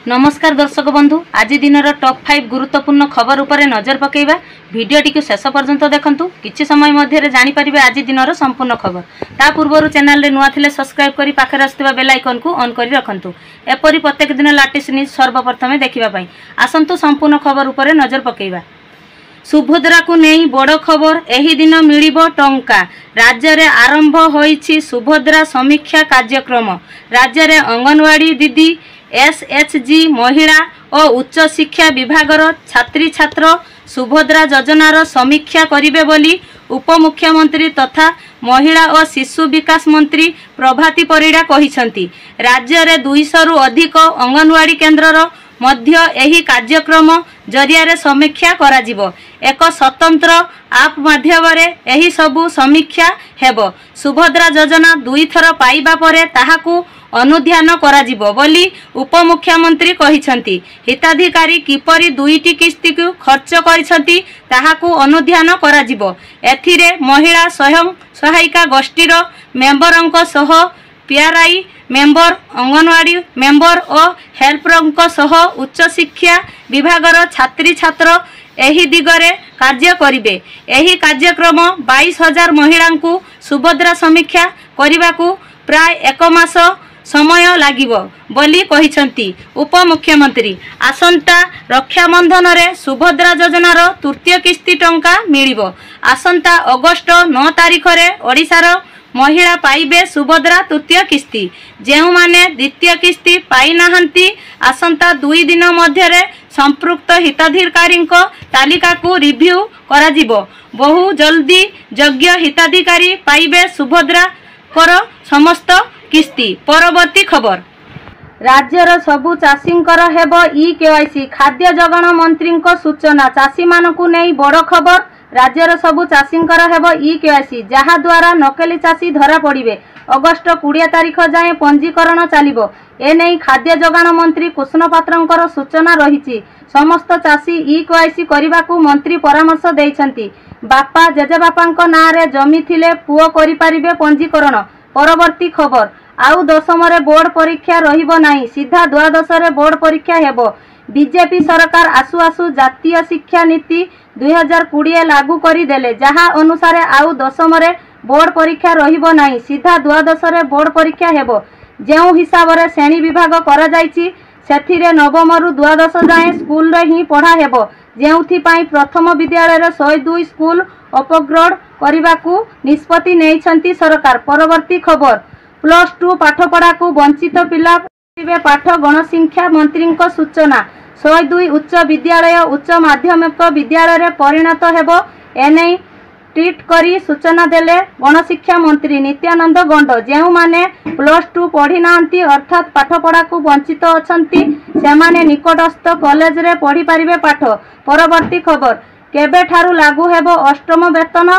नमस्कार दर्शक बंधु, आज दिन टॉप 5 गुरुत्वपूर्ण खबर उपरे नजर पकेइबा। वीडियोटी को शेष पर्यंत देखंतु। किछि समय मध्य जानि परिबे आज दिन संपूर्ण खबर। ता पूर्व चैनल रे नुआ थिले सब्सक्राइब करी पाखरे आस्थिबा बेल आइकन को ऑन करी रखंतु। एपरि प्रत्येक दिन लेटेस्ट न्यूज सर्वप्रथमे देखिबा पई आसंतु संपूर्ण खबर उपरे नजर पकेइबा। सुभद्रा को नहीं बड़ खबर, एही दिन मिलिबो टंका। राज्य रे आरंभ होईछि सुभद्रा समीक्षा कार्यक्रम। राज्य रे अंगनवाड़ी दीदी, एसएचजी महिला और उच्च शिक्षा विभागर छात्री छात्र सुभद्रा योजनार समीक्षा करिवे बोली उपमुख्यमंत्री तथा महिला और शिशु विकास मंत्री प्रभाती परिडा कहिसंती। राज्य रे 200 रु अधिक अंगनवाड़ी केन्द्रर मध्य एही कार्यक्रम जरिया रे समीक्षा करा जिवो। एक स्वतंत्र आप माध्यमरे एही सबु समीक्षा हेबो। सुभद्रा योजना 2 थर पाइबा परे ताहाकू अनुध्यान करा जिवो बोली उपमुख्यमंत्री कहिसंती। हिताधिकारी किपरि 2टी किस्ती को खर्च करिसंती ताहाकू अनुध्यान करा जिवो। एथिरे महिला स्वयं सहायिका गोष्ठीर मेंबरंक सह पीआरआई मेंबर, अंगनवाड़ी मेंबर और हेल्परंक सह उच्च शिक्षा विभागर छात्री छात्र एही दिगरे कार्य करिवे। एही कार्यक्रम 22,000 महिलांकु सुभद्रा समीक्षा करिबाकू प्राय 1 मास समय लागिबो बोली कहिसंती उपमुख्यमंत्री। आसंता रक्षाबंधन रे सुभद्रा योजनार तृतीय किस्ती टंका मिलिबो। आसंता अगस्ट 9 तारिख रे ओडिशार महिला पाइबे सुभद्रा तृतीय किस्ती। जेउ माने द्वितीय किस्ती पाई नाहंती आसंता 2 दिन मध्य संपृक्त हिताधिकारी तालिका को रिव्यू करा जिवो। बहु जल्दी योग्य हिताधिकारी पाइबे सुभद्रा कर समस्त किस्ती। परवर्ती खबर, राज्यर सबु चाषींकर हेबो ई-केवाईसी। खाद्य जगण मंत्री सूचना। चाषी मानकु नहीं बड़ खबर। राज्यर सबु चाषींकर हेबो ई-केवाईसी, जहा द्वारा नकली चाषी धरा पड़िबे। अगस्ट 20 तारिख जाए पंजीकरण चलिबो। एने खाद्य जगण मंत्री कृष्ण पात्रंकर सूचना रहिछि। समस्त चाषी ई-केवाईसी करबाकू मंत्री परामर्श देइछंती। बापा जेजेबापांक नाँ रे जमी थिले पुओ करि पारिबे पंजीकरण। परवर्ती खबर, आउ 10म रे बोर्ड परीक्षा रहिबो नाही, सीधा द्वादश रे बोर्ड परीक्षा हेबो। बीजेपी सरकार आसु आसु जातीय शिक्षा नीति 2020 लागू करी देले, जहा अनुसार आउ 10म रे बोर्ड परीक्षा रहिबो नाही, सीधा द्वादश रे बोर्ड परीक्षा हेबो। जेउ हिसाब रे श्रेणी विभाग करा जायछि सेथिरे नवम रु द्वादश जाए स्कूल रे ही पढ़ा हेबो। जेउथि पई प्रथम विद्यालय रे 102 स्कूल अपग्रेड करबाकू निष्पत्ति नेइछंती सरकार। परवर्ती खबर, +2 पाठपढ़ा को वंचित पिला पाठ गणशिक्षा मंत्री सूचना। 102 उच्च विद्यालय उच्च माध्यमिक विद्यालय रे परिणत हेबो। एने ट्वीट करी सूचना देले गणशिक्षा मंत्री नित्यानंद गंड। जेउ माने +2 पढ़ी नांती अर्थात पाठपढ़ा को वंचित अछंती सेमाने निकटस्थ कॉलेज रे पढ़ी पारिबे पाठ। परवर्ती खबर, केबे ठारू लागू हेबो अष्टम वेतन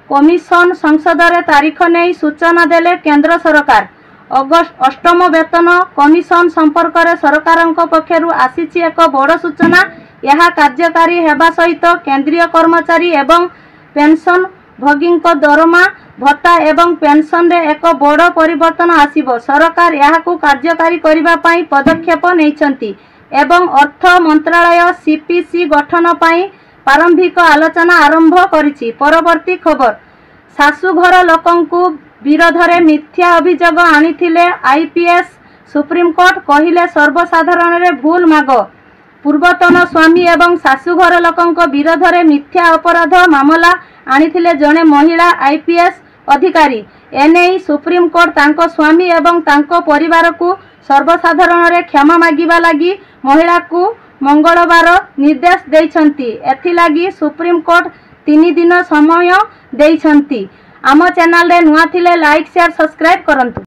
कमिशन। संसद रे तारीख नहीं सूचना देले केंद्र सरकार। अष्टम वेतन कमिशन संपर्क रे सरकारंक पक्षरु आसीछि एक बड़ सूचना। यह कार्यकारी हेबा सहित केंद्रीय कर्मचारी एवं पेंशन भोगींक दरमा भत्ता एवं पेंशन रे एक बड़ परिवर्तन आसीबो। सरकार याहाकू कार्यकारी करिबा पई पदक्षेप नेइछंती एवं अर्थ मंत्रालय सीपीसी गठन पई प्रारंभिक आलोचना आरंभ करिछि। परवर्ती खबर, शाशुघर लोकंकु विरोधरे मिथ्या अभियोग आनिथिले आईपीएस। सुप्रीम कोर्ट कहिले सर्वसाधारण रे भूल माग। पूर्वतन स्वामी एवं शाशुघर लोकंक विरोधरे मिथ्या अपराध मामला आनिथिले जणे महिला आईपीएस अधिकारी। एने सुप्रीम कोर्ट तांको स्वामी एवं तांको परिवार को सर्वसाधारण रे क्षमा मागिबा लागि महिला को मंगलवार निर्देश देइछंती। एथिलागी सुप्रीम कोर्ट 3 दिन समय देइछंती। आम चैनल रे नुआ थिले लाइक शेयर सब्सक्राइब करंतु।